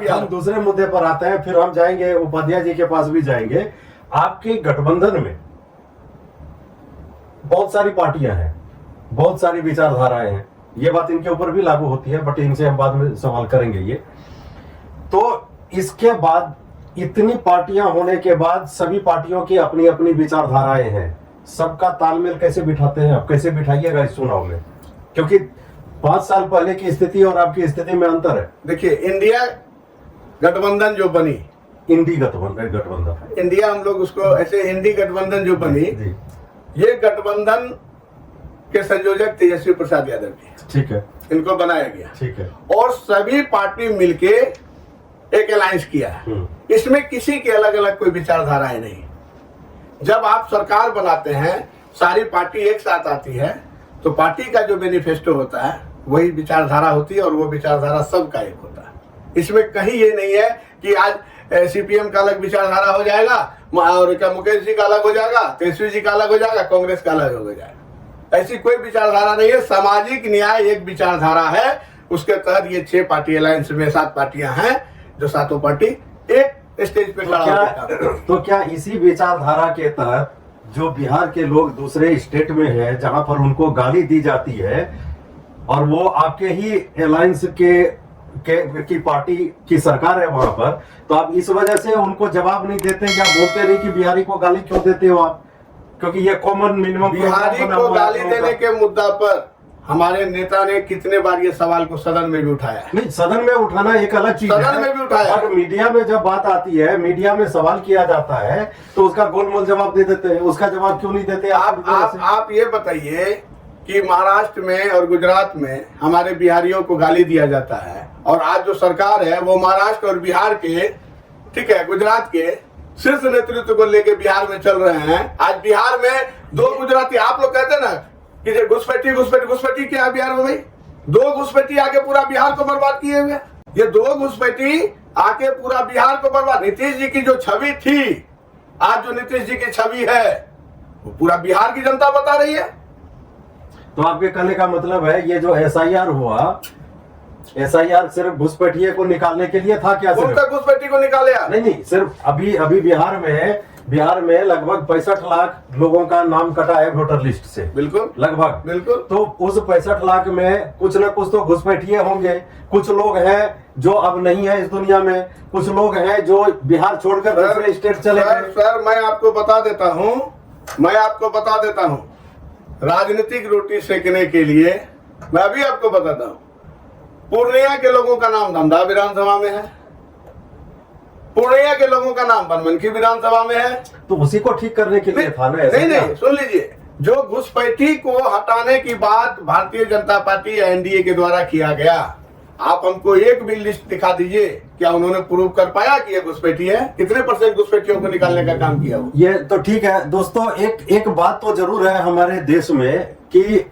हम दूसरे मुद्दे पर आते हैं, फिर हम जाएंगे उपाध्याय जी के पास भी जाएंगे। आपके गठबंधन में बहुत सारी पार्टियां हैं, बहुत सारी विचारधाराएं हैं, ये बात इनके ऊपर भी लागू होती है, बट इनसे हम बाद में सवाल करेंगे ये। तो इसके बाद इतनी पार्टियां होने के बाद सभी पार्टियों की अपनी अपनी विचारधाराएं हैं, सबका तालमेल कैसे बिठाते हैं आप, कैसे बिठाइएगा इस चुनाव में? क्योंकि 5 साल पहले की स्थिति और आपकी स्थिति में अंतर है। देखिए, इंडिया गठबंधन जो बनी, इंडी गठबंधन, इंडिया हम लोग उसको ऐसे इंडी गठबंधन जो बनी, ये गठबंधन के संयोजक तेजस्वी प्रसाद यादव जी, ठीक है, इनको बनाया गया, ठीक है, और सभी पार्टी मिलके एक अलायंस किया है। इसमें किसी के अलग अलग कोई विचारधाराएं नहीं। जब आप सरकार बनाते हैं, सारी पार्टी एक साथ आती है, तो पार्टी का जो मैनिफेस्टो होता है वही विचारधारा होती है, और वो विचारधारा सबका एक होता है। इसमें कहीं ये नहीं है कि आज सीपीएम का अलग विचारधारा हो जाएगा और क्या मुकेश जी का अलग हो जाएगा, तेजस्वी जी का अलग हो जाएगा, कांग्रेस का अलग हो जाएगा। ऐसी कोई विचारधारा नहीं है। सामाजिक न्याय एक विचारधारा है, उसके तहत ये 6 पार्टी अलायंस में 7 पार्टियां हैं, जो 7 पार्टी एक स्टेज पे खड़ा होगा। तो क्या इसी विचारधारा के तहत जो बिहार के लोग दूसरे स्टेट में है, जहां पर उनको गाली दी जाती है, और वो आपके ही अलायंस की पार्टी की सरकार है वहां पर, तो आप इस वजह से उनको जवाब नहीं देते, क्या बोलते नहीं कि बिहारी को गाली क्यों देते हो आप? क्योंकि ये कॉमन मिनिमम बिहारी को गाली देने के मुद्दा पर हमारे नेता ने कितने बार ये सवाल को सदन में भी उठाया है। नहीं, सदन में उठाना एक अलग चीज है, सदन में भी उठाया, और मीडिया में जब बात आती है, मीडिया में सवाल किया जाता है, तो उसका गोलमोल जवाब दे देते हैं। उसका जवाब क्यों नहीं देते आप ये बताइए कि महाराष्ट्र में और गुजरात में हमारे बिहारियों को गाली दिया जाता है, और आज जो सरकार है वो महाराष्ट्र और बिहार के, ठीक है, गुजरात के शीर्ष नेतृत्व को लेके बिहार में चल रहे हैं। आज बिहार में 2 गुजराती, आप लोग कहते हैं ना कि घुसपैठी क्या है बिहार में? भाई 2 घुसपैठी आके पूरा बिहार को बर्बाद किए हुए। ये 2 घुसपैठी आके पूरा बिहार को बर्बाद। नीतीश जी की जो छवि थी, आज जो नीतीश जी की छवि है, वो पूरा बिहार की जनता बता रही है। तो आपके कहने का मतलब है ये जो एसआईआर हुआ, एसआईआर सिर्फ घुसपैठिए को निकालने के लिए था क्या? सिर्फ घुसपैठी को निकाले? नहीं, सिर्फ अभी बिहार में लगभग 65 लाख लोगों का नाम कटा है वोटर लिस्ट से। बिल्कुल, लगभग, बिल्कुल। तो उस 65 लाख में कुछ न कुछ तो घुसपैठिए होंगे। कुछ लोग हैं जो अब नहीं है इस दुनिया में, कुछ लोग हैं जो बिहार छोड़कर दूसरे स्टेट चले गए। सर, मैं आपको बता देता हूँ, राजनीतिक रोटी सेकने के लिए मैं अभी आपको बताता हूँ, पूर्णिया के लोगों का नाम धमधा विधानसभा में है, पूर्णिया के लोगों का नाम बनमनखी विधानसभा में है। तो उसी को ठीक करने के लिए था ना? नहीं, सुन लीजिए, जो घुसपैठी को हटाने की बात भारतीय जनता पार्टी या एनडीए के द्वारा किया गया, आप हमको एक भी लिस्ट दिखा दीजिए, क्या उन्होंने प्रूव कर पाया कि ये घुसपैठी है? कितने % घुसपैठियों को निकालने का काम किया वो? ये तो ठीक है दोस्तों, एक बात तो जरूर है हमारे देश में कि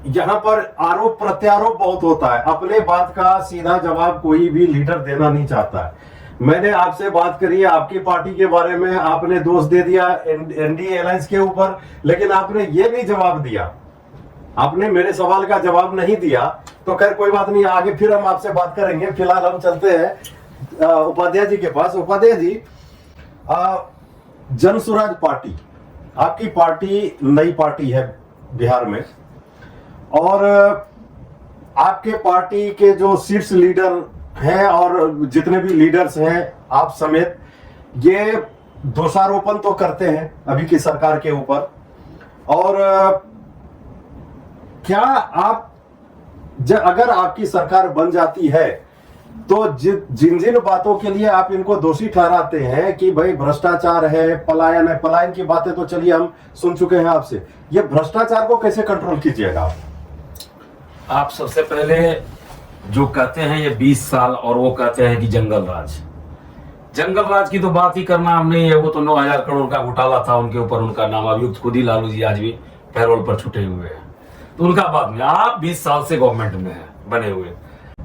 यहाँ पर आरोप प्रत्यारोप बहुत होता है। अपने बात का सीधा जवाब कोई भी लीडर देना नहीं चाहता है। मैंने आपसे बात करी है आपकी पार्टी के बारे में, आपने दोष दे दिया एनडीए अलायंस के ऊपर, लेकिन आपने ये नहीं जवाब दिया, आपने मेरे सवाल का जवाब नहीं दिया। तो खैर कोई बात नहीं, आगे फिर हम आपसे बात करेंगे। फिलहाल हम चलते हैं उपाध्याय जी के पास। उपाध्याय जी, जन स्वराज पार्टी, आपकी पार्टी नई पार्टी है बिहार में, और आपके पार्टी के जो शीर्ष लीडर हैं और जितने भी लीडर्स हैं आप समेत, ये दोषारोपण तो करते हैं अभी की सरकार के ऊपर। और क्या आप अगर आपकी सरकार बन जाती है तो जिन बातों के लिए आप इनको दोषी ठहराते हैं कि भाई भ्रष्टाचार है, पलायन है, पलायन की बातें तो चलिए हम सुन चुके हैं आपसे, ये भ्रष्टाचार को कैसे कंट्रोल कीजिएगा आप? सबसे पहले जो कहते हैं ये 20 साल, और वो कहते हैं कि जंगल राज की तो बात ही करना हम नहीं है। वो तो 9,000 करोड़ का घोटाला था उनके ऊपर, उनका नाम अभियुक्त खुद ही लालू जी आज भी पैरोल पर छुटे हुए हैं, तो उनका बात नहीं। आप 20 साल से गवर्नमेंट में है बने हुए,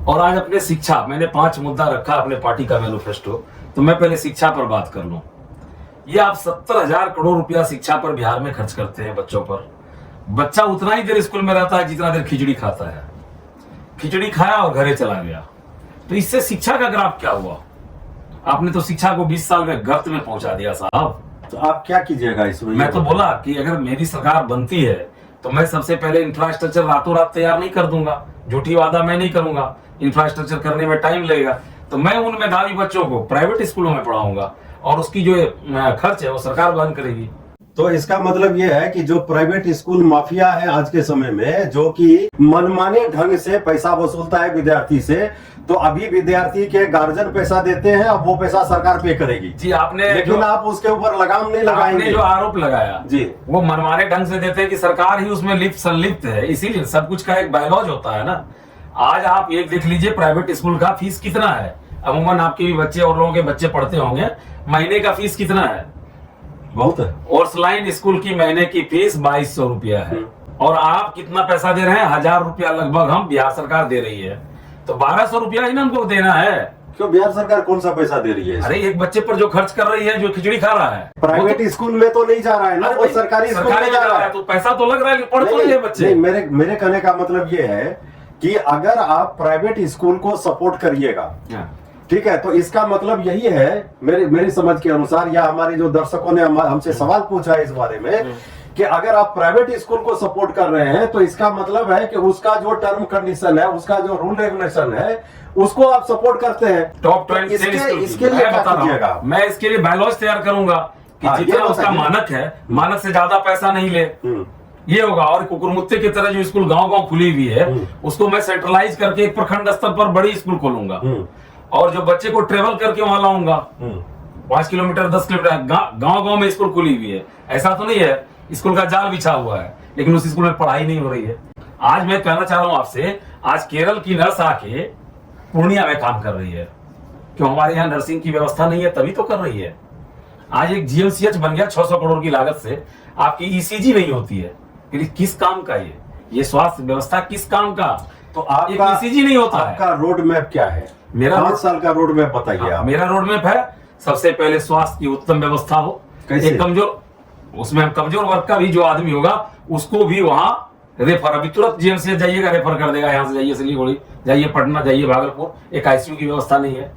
और आज अपने शिक्षा, मैंने 5 मुद्दा रखा अपने पार्टी का मैनिफेस्टो, तो मैं पहले शिक्षा पर बात कर लूं। ये आप 70,000 करोड़ रुपया शिक्षा पर बिहार में खर्च करते हैं बच्चों पर। बच्चा उतना ही देर स्कूल में रहता है जितना देर खिचड़ी खाता है। खिचड़ी खाया और घरे चला गया, तो इससे शिक्षा का ग्राफ क्या हुआ? आपने तो शिक्षा को 20 साल में गर्त में पहुंचा दिया साहब। तो आप क्या कीजिएगा इसमें? मैं तो बोला कि अगर मेरी सरकार बनती है तो मैं सबसे पहले इंफ्रास्ट्रक्चर रातों रात तैयार नहीं कर दूंगा, झूठी वादा मैं नहीं करूंगा, इंफ्रास्ट्रक्चर करने में टाइम लगेगा। तो मैं उन मेधावी बच्चों को प्राइवेट स्कूलों में पढ़ाऊंगा और उसकी जो खर्च है वो सरकार वहन करेगी। तो इसका मतलब ये है कि जो प्राइवेट स्कूल माफिया है आज के समय में, जो कि मनमाने ढंग से पैसा वसूलता है विद्यार्थी से, तो अभी विद्यार्थी के गार्जियन पैसा देते हैं, अब वो पैसा सरकार पे करेगी। जी आपने लेकिन आप उसके ऊपर लगाम नहीं लगाएंगे। आपने जो आरोप लगाया जी, वो मनमाने ढंग से देते हैं कि सरकार ही उसमें संलिप्त है, इसीलिए सब कुछ का एक बायलॉज होता है ना। आज आप एक देख लीजिए प्राइवेट स्कूल का फीस कितना है। अमूमन आपके भी बच्चे और लोगों के बच्चे पढ़ते होंगे, महीने का फीस कितना है? बहुत है। ओर्सलाइन स्कूल की महीने की फीस 2200 रुपया है और आप कितना पैसा दे रहे हैं? 1000 रुपया लगभग हम बिहार सरकार दे रही है, तो 1200 रुपया ही ना हमको देना है। क्यों बिहार सरकार कौन सा पैसा दे रही है? अरे एक बच्चे पर जो खर्च कर रही है, जो खिचड़ी खा रहा है, प्राइवेट स्कूल में तो नहीं जा रहा है ना, वो सरकारी स्कूल में जा रहा है। तो पैसा तो लग रहा है, पढ़ तो रहे बच्चे। मेरे कहने का मतलब ये है कि अगर आप प्राइवेट स्कूल को सपोर्ट करिएगा, ठीक है, तो इसका मतलब यही है मेरी समझ के अनुसार, या हमारे जो दर्शकों ने हमसे सवाल पूछा है इस बारे में, कि अगर आप प्राइवेट स्कूल को सपोर्ट कर रहे हैं तो इसका मतलब है कि उसका जो टर्म कंडीशन है, उसका जो रूल रेगुलेशन है, उसको आप सपोर्ट करते हैं। टॉप 20 इसके लिए क्या कीजिएगा? मैं इसके लिए बायलॉज तैयार करूंगा कि जितना उसका मानक है, मानक से ज्यादा पैसा नहीं ले, ये होगा। और कुकुरमुत्ते की तरह जो स्कूल गांव-गांव खुली हुई है, उसको मैं सेंट्रलाइज करके एक प्रखंड स्तर पर बड़ी स्कूल खोलूंगा और जो बच्चे को ट्रेवल करके वहां लाऊंगा, 5 किलोमीटर 10 किलोमीटर गांव-गांव में स्कूल खुली हुई है। ऐसा तो नहीं है स्कूल का जाल बिछा हुआ है लेकिन उस स्कूल में पढ़ाई नहीं हो रही है। आज मैं कहना चाह रहा हूं आपसे, आज केरल की नर्स आके पूर्णिया में काम कर रही है। क्यों? हमारे यहाँ नर्सिंग की व्यवस्था नहीं है, तभी तो कर रही है। आज एक जीएमसीएच बन गया 600 करोड़ की लागत से, आपकी ईसीजी नहीं होती है। किस काम का ये स्वास्थ्य व्यवस्था किस काम का? तो आपका ईसीजी नहीं होता है। आपका रोड मैप क्या है? मेरा 5 साल का रोड मैप बताइए आप। मेरा रोड मैप है, सबसे पहले स्वास्थ्य की उत्तम व्यवस्था हो। एक कमजोर, उसमें हम कमजोर वर्ग का भी जो आदमी होगा उसको भी वहां रेफर, अभी तुरंत जीएमसीएच जाइएगा रेफर कर देगा, यहाँ से जाइए सिलीगुड़ी, जाइए पटना, जाइए भागलपुर। एक आईसीयू की व्यवस्था नहीं है।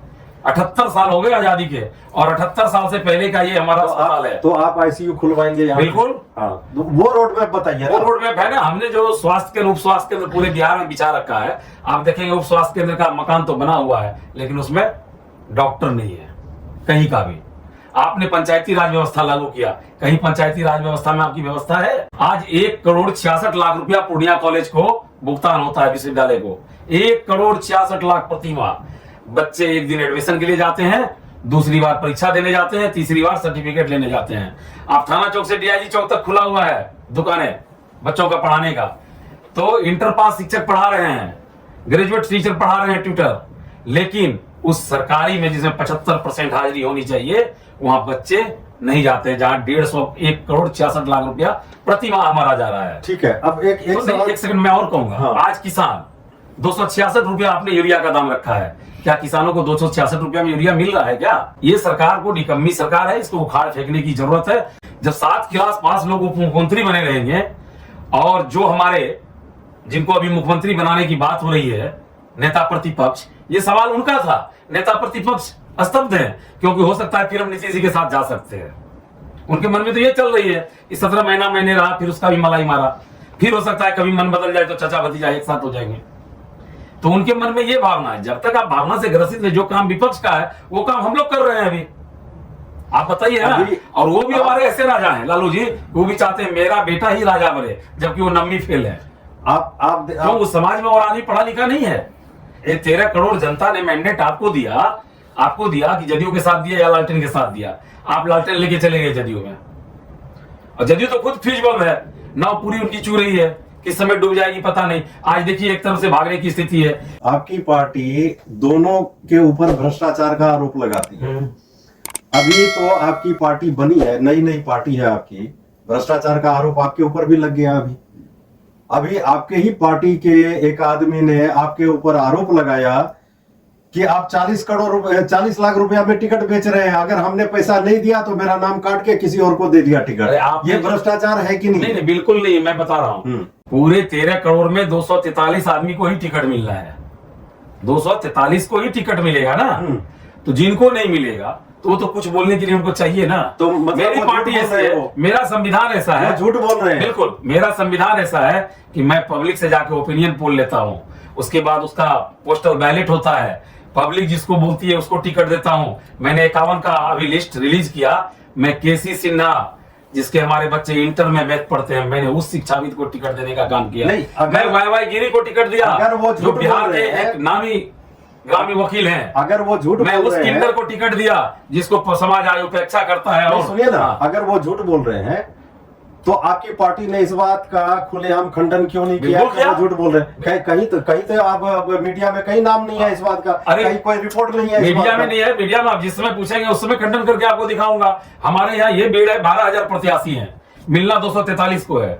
78 साल हो गए आजादी के और 78 साल से पहले का ये हमारा अस्पताल है। तो आप आईसीयू खुलवाएंगे यहाँ? बिल्कुल। हाँ, वो रोड मैप बताइए। वो रोड मैप है ना, हमने जो स्वास्थ्य केंद्र, उप स्वास्थ्य केंद्र पूरे बिहार में बिछा रखा है। आप देखेंगे उप स्वास्थ्य केंद्र का मकान तो बना हुआ है लेकिन उसमें डॉक्टर नहीं है कहीं का भी। आपने पंचायती राज व्यवस्था लागू किया, कहीं पंचायती राज व्यवस्था में आपकी व्यवस्था है? आज 1,66,00,000 रुपया पूर्णिया कॉलेज को भुगतान होता है, विश्वविद्यालय को 1,66,00,000 प्रति माह। बच्चे एक दिन एडमिशन के लिए जाते हैं, दूसरी बार परीक्षा देने जाते हैं, तीसरी बार सर्टिफिकेट लेने जाते हैं। आप थाना चौक से डीआईजी चौक तक खुला हुआ है दुकानें बच्चों का पढ़ाने का। तो इंटर पास शिक्षक पढ़ा रहे हैं, ग्रेजुएट टीचर पढ़ा रहे हैं, ट्यूटर, लेकिन उस सरकारी में जिसमें 75% हाजिरी होनी चाहिए वहां बच्चे नहीं जाते हैं, जहां 1,66,00,000 रुपया प्रति माह हमारा जा रहा है। ठीक है, अब एक सेकंड मैं और कहूंगा। हाँ। आज किसान 266 रुपया आपने यूरिया का दाम रखा है, क्या किसानों को 266 रुपया में यूरिया मिल रहा है क्या? ये सरकार को निकम्मी सरकार है, इसको उखाड़ फेंकने की जरूरत है। जब 7 क्लास पास लोग उप मुख्यमंत्री बने रहेंगे और जो हमारे जिनको अभी मुख्यमंत्री बनाने की बात हो रही है नेता प्रतिपक्ष, ये सवाल उनका था। नेता प्रतिपक्ष स्तब्ध है क्योंकि हो सकता है फिर हम नीतीश जी के साथ जा सकते हैं। उनके मन में तो ये चल रही है कि 17 महीना मैंने रहा, फिर उसका भी मलाई मारा, फिर हो सकता है कभी मन बदल जाए तो चाचा भतीजा एक साथ हो जाएंगे। तो उनके मन में ये भावना है। जब तक आप भावना से ग्रसित है, जो काम विपक्ष का है वो काम हम लोग कर रहे हैं अभी, आप बताइए ना। और वो भी हमारे ऐसे राजा हैं लालू जी, वो भी चाहते हैं मेरा बेटा ही राजा बने, जबकि वो नम्मी फेल है। आप उस समाज में और आदमी पढ़ा लिखा नहीं है। ये 13 करोड़ जनता ने मैंडेट आपको दिया कि जदयू के साथ दिया या लालटेन के साथ दिया। आप लालटेन लेके चले गए जदयू में, और जदयू तो खुद फ्यूज बल्ब है, नाव पूरी उनकी चू रही है, किस समय डूब जाएगी पता नहीं। आज देखिए एक तरफ से भागने की स्थिति है। आपकी पार्टी दोनों के ऊपर भ्रष्टाचार का आरोप लगाती है। अभी तो आपकी पार्टी बनी है, नई पार्टी है आपकी, भ्रष्टाचार का आरोप आपके ऊपर भी लग गया। अभी आपके ही पार्टी के एक आदमी ने आपके ऊपर आरोप लगाया कि आप 40 लाख रुपया में टिकट बेच रहे हैं, अगर हमने पैसा नहीं दिया तो मेरा नाम काट के किसी और को दे दिया टिकट। ये भ्रष्टाचार है कि नहीं? नहीं, बिल्कुल नहीं। मैं बता रहा हूं, पूरे 13 करोड़ में 243 आदमी को ही टिकट मिल रहा है। 243 को ही टिकट मिलेगा ना, तो जिनको नहीं मिलेगा तो वो तो कुछ बोलने के लिए उनको चाहिए ना। तो मतलब मेरी वो पार्टी झूठ बोल ऐसी रहे है, हो। मेरा संविधान ऐसा है, वो झूठ बोल रहे हैं। बिल्कुल मेरा संविधान ऐसा है कि मैं पब्लिक से जाके ओपिनियन पोल लेता हूँ, उसके बाद उसका पोस्टल बैलेट होता है, पब्लिक जिसको बोलती है उसको टिकट देता हूँ। मैंने 51 का अभी लिस्ट रिलीज किया, मैं केसी सिन्हा जिसके हमारे बच्चे इंटर में मैथ पढ़ते हैं, मैंने उस शिक्षाविद को टिकट देने का काम किया। नहीं, मैं वाई गिरी को टिकट दिया, अगर वो जो झूठ बिहार बोल के रहे हैं, एक नामी ग्रामीण वकील हैं। अगर वो झूठ मैं बोल उस रहे किंडर हैं, को टिकट दिया जिसको समाज आयोग उपेक्षा करता है। नहीं, और सुनिए ना, हाँ। अगर वो झूठ बोल रहे हैं तो आपकी पार्टी ने इस बात का खुलेआम खंडन क्यों नहीं किया बिल्कुल कि वो किया। झूठ बोल रहे हैं? कहीं तो अब मीडिया में कहीं नाम नहीं है इस बात का, अरे, कहीं कोई रिपोर्ट नहीं है इस मीडिया बात में का। नहीं है, मीडिया में आप जिस समय पूछेंगे उस समय खंडन करके आपको दिखाऊंगा। हमारे यहाँ ये बेड़ है, 12,000 प्रत्याशी हैं, मिलना 243 को है,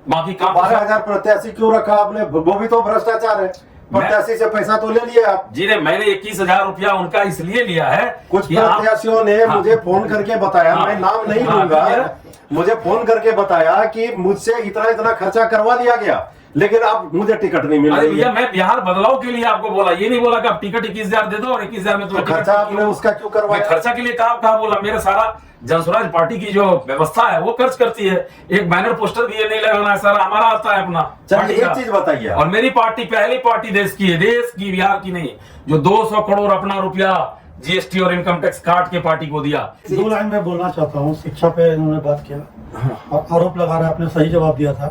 बाकी काम 12,000 प्रत्याशी क्यों रखा आपने? वो भी तो भ्रष्टाचार है। प्रत्याशी से पैसा तो ले लिया आप। जी ने मैंने 21,000 रुपया उनका इसलिए लिया है कुछ कि आप- प्रत्याशियों ने हाँ। मुझे फोन करके बताया, हाँ। मैं नाम नहीं हाँ, लूंगा, ठीक है। मुझे फोन करके बताया कि मुझसे इतना खर्चा करवा लिया गया, लेकिन अब मुझे टिकट नहीं मिल अरे रही भैया, है। मैं बिहार बदलाव के लिए आपको बोला, ये नहीं बोला कि आप टिकट 21,000 दे दो और 21,000 में तो तुम्हें खर्चा टिकट आपने उसका क्यों मैं करवाया? खर्चा के लिए कहा बोला, मेरा सारा जनस्वराज पार्टी की जो व्यवस्था है वो खर्च करती है। एक बैनर पोस्टर भी ये नहीं लगाना है, सारा हमारा आता है अपना। चलिए, पार्टी एक का। चीज बताइए आप। और मेरी पार्टी पहली पार्टी देश की है, देश की, बिहार की नहीं, जो 200 करोड़ अपना रुपया जीएसटी और इनकम टैक्स काट के पार्टी को दिया। 2 लाइन में बोलना चाहता हूँ। शिक्षा पे इन्होंने बात किया और आरोप लगा रहे, आपने सही जवाब दिया था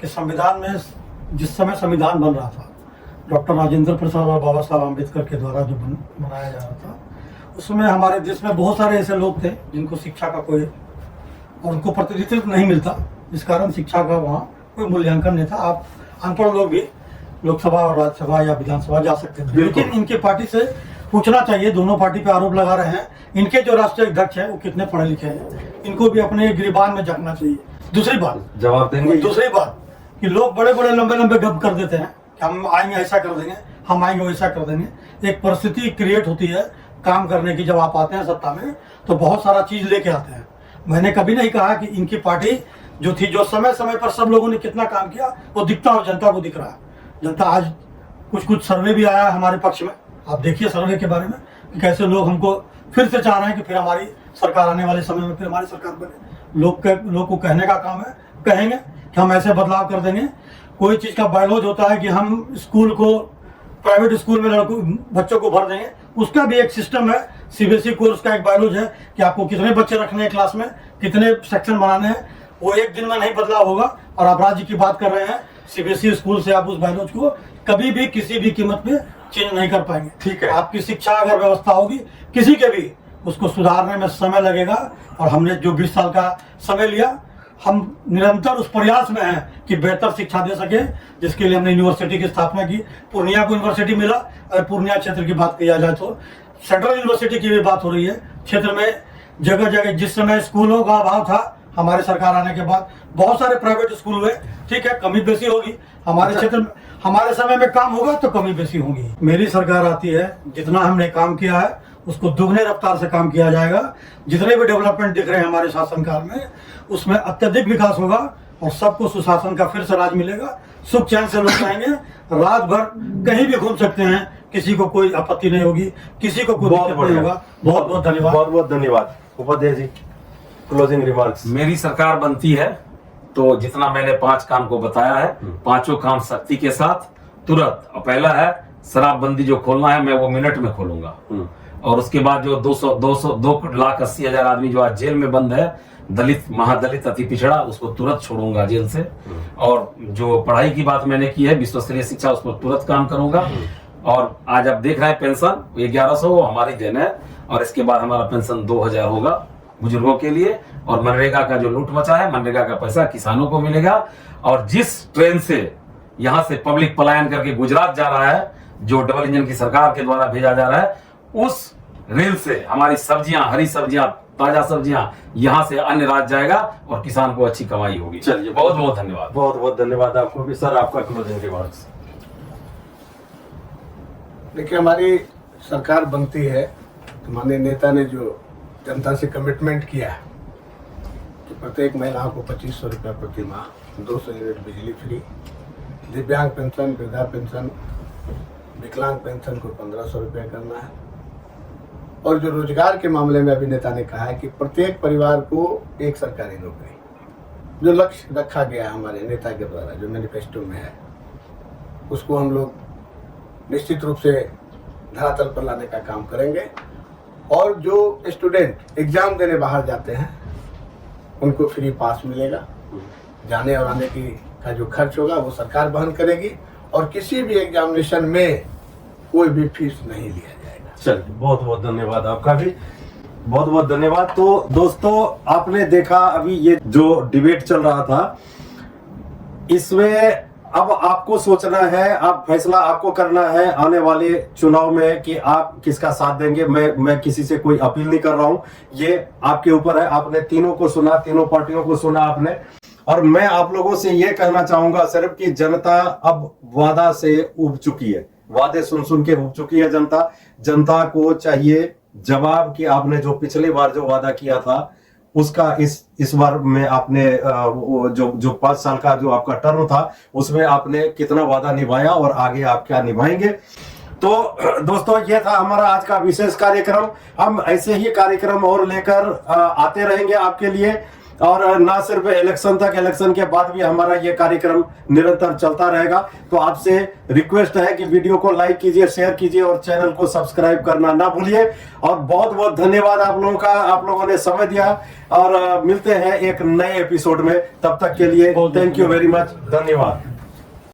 कि संविधान में जिस समय संविधान बन रहा था, डॉक्टर राजेंद्र प्रसाद और बाबा साहब अम्बेडकर के द्वारा जो बनाया जा रहा था, उसमें हमारे देश में बहुत सारे ऐसे लोग थे जिनको शिक्षा का कोई और उनको प्रतिनिधित्व नहीं मिलता, इस कारण शिक्षा का वहाँ कोई मूल्यांकन नहीं था। आप अनपढ़ लोग भी लोकसभा और राज्यसभा या विधानसभा जा सकते थे, लेकिन इनके पार्टी से पूछना चाहिए, दोनों पार्टी पे आरोप लगा रहे हैं, इनके जो राष्ट्रीय अध्यक्ष है वो कितने पढ़े लिखे हैं, इनको भी अपने गिरबान में झकना चाहिए। दूसरी बात कि लोग बड़े बड़े लंबे लंबे गप कर देते हैं कि हम आएंगे ऐसा कर देंगे, हम आएंगे वैसा कर देंगे। एक परिस्थिति क्रिएट होती है काम करने की, जब आप आते हैं सत्ता में तो बहुत सारा चीज लेके आते हैं। मैंने कभी नहीं कहा कि इनकी पार्टी जो थी, जो समय समय पर सब लोगों ने कितना काम किया वो दिखता और जनता को दिख रहा है। जनता आज कुछ सर्वे भी आया है हमारे पक्ष में, आप देखिए सर्वे के बारे में कि कैसे लोग हमको फिर से चाह रहे हैं कि फिर हमारी सरकार आने वाले समय में फिर हमारी सरकार बने। लोग को कहने का काम है, कहेंगे कि हम ऐसे बदलाव कर देंगे। कोई चीज़ का बायलॉज होता है कि हम स्कूल को, प्राइवेट स्कूल में बच्चों को भर देंगे, उसका भी एक सिस्टम है। सीबीएसई कोर्स का एक बायलॉज है कि आपको कितने बच्चे रखने हैं क्लास में, कितने सेक्शन बनाने हैं, वो एक दिन में नहीं बदलाव होगा। और आप राज्य की बात कर रहे हैं, सीबीएसई स्कूल से आप उस बायलॉज को कभी भी किसी भी कीमत पे चेंज नहीं कर पाएंगे। ठीक है। आपकी शिक्षा अगर व्यवस्था होगी किसी के भी, उसको सुधारने में समय लगेगा। और हमने जो 20 साल का समय लिया, हम निरंतर उस प्रयास में हैं कि बेहतर शिक्षा दे सके, जिसके लिए हमने यूनिवर्सिटी की स्थापना की। पूर्णिया को यूनिवर्सिटी मिला। अगर पूर्णिया क्षेत्र की बात किया जाए तो सेंट्रल यूनिवर्सिटी की भी बात हो रही है। क्षेत्र में जगह जगह जिस समय स्कूलों का अभाव था, हमारे सरकार आने के बाद बहुत सारे प्राइवेट स्कूल हुए। ठीक है, कमी बेसी होगी हमारे क्षेत्र में, हमारे समय में काम होगा तो कमी बेसी होगी। मेरी सरकार आती है, जितना हमने काम किया है उसको दुगने रफ्तार से काम किया जाएगा। जितने भी डेवलपमेंट दिख रहे हैं हमारे शासनकाल में, उसमें अत्यधिक विकास होगा और सबको सुशासन का फिर से राज मिलेगा। सुख चैन से लोग रहेंगे, रात भर कहीं भी घूम सकते हैं, किसी को कोई आपत्ति नहीं होगी, किसी को कोई दिक्कत नहीं होगा। बहुत बहुत धन्यवाद। बहुत बहुत धन्यवाद। Upadhyay ji, closing remarks. मेरी सरकार बनती है तो जितना मैंने 5 काम को बताया है, 5 काम सख्ती के साथ तुरंत। और पहला है शराबबंदी जो खोलना है, मैं वो मिनट में खोलूंगा। और उसके बाद जो 2,80,000 आदमी जो आज जेल में बंद है, दलित, महादलित, अति पिछड़ा, उसको तुरंत छोड़ूंगा जेल से। और जो पढ़ाई की बात मैंने की है, विश्व स्तरीय शिक्षा, उसको तुरंत काम करूंगा। और आज आप देख रहे हैं पेंशन 1100 वो हमारी देन है। और इसके बाद हमारा पेंशन 2000 होगा बुजुर्गों के लिए। और मनरेगा का जो लूट मचा है, मनरेगा का पैसा किसानों को मिलेगा। और जिस ट्रेन से यहाँ से पब्लिक पलायन करके गुजरात जा रहा है, जो डबल इंजन की सरकार के द्वारा भेजा जा रहा है, उस रेल से हमारी सब्जियां, हरी सब्जियां, ताजा सब्जियां यहाँ से अन्य राज्य जाएगा और किसान को अच्छी कमाई होगी। चलिए, बहुत बहुत धन्यवाद। बहुत बहुत धन्यवाद आपको भी। सर, आपका क्लोजिंग रिमार्क्स। देखिए, हमारी सरकार बनती है तो माननीय नेता ने जो जनता से कमिटमेंट किया है कि प्रत्येक महिला को 2500 रुपया प्रति माह, 200 यूनिट बिजली फ्री, दिव्यांग पेंशन, वृद्धा पेंशन, विकलांग पेंशन को 1500 रुपया करना है, और जो रोजगार के मामले में अभी नेता ने कहा है कि प्रत्येक परिवार को एक सरकारी नौकरी, जो लक्ष्य रखा गया है हमारे नेता के द्वारा, जो मैनिफेस्टो में है, उसको हम लोग निश्चित रूप से धरातल पर लाने का काम करेंगे। और जो स्टूडेंट एग्जाम देने बाहर जाते हैं उनको फ्री पास मिलेगा, जाने और आने की का जो खर्च होगा वो सरकार वहन करेगी, और किसी भी एग्जामिनेशन में कोई भी फीस नहीं लिया जाएगा। चलिए, बहुत बहुत धन्यवाद आपका भी, बहुत बहुत धन्यवाद। तो दोस्तों, आपने देखा अभी ये जो डिबेट चल रहा था, इसमें अब आपको सोचना है, आप फैसला आपको करना है आने वाले चुनाव में कि आप किसका साथ देंगे। मैं किसी से कोई अपील नहीं कर रहा हूं, ये आपके ऊपर है। आपने तीनों को सुना, तीनों पार्टियों को सुना आपने, और मैं आप लोगों से ये कहना चाहूंगा सिर्फ कि जनता अब वादा से उब चुकी है, वादे सुन सुन के उब चुकी है जनता। जनता को चाहिए जवाब कि आपने जो पिछली बार जो वादा किया था उसका इस बार में आपने जो 5 साल का जो आपका टर्म था उसमें आपने कितना वादा निभाया और आगे आप क्या निभाएंगे। तो दोस्तों, ये था हमारा आज का विशेष कार्यक्रम। हम ऐसे ही कार्यक्रम और लेकर आते रहेंगे आपके लिए, और ना सिर्फ इलेक्शन तक, इलेक्शन के बाद भी हमारा ये कार्यक्रम निरंतर चलता रहेगा। तो आपसे रिक्वेस्ट है कि वीडियो को लाइक कीजिए, शेयर कीजिए और चैनल को सब्सक्राइब करना ना भूलिए। और बहुत बहुत धन्यवाद आप लोगों का, आप लोगों ने समय दिया, और मिलते हैं एक नए एपिसोड में। तब तक के लिए थैंक यू वेरी मच, धन्यवाद।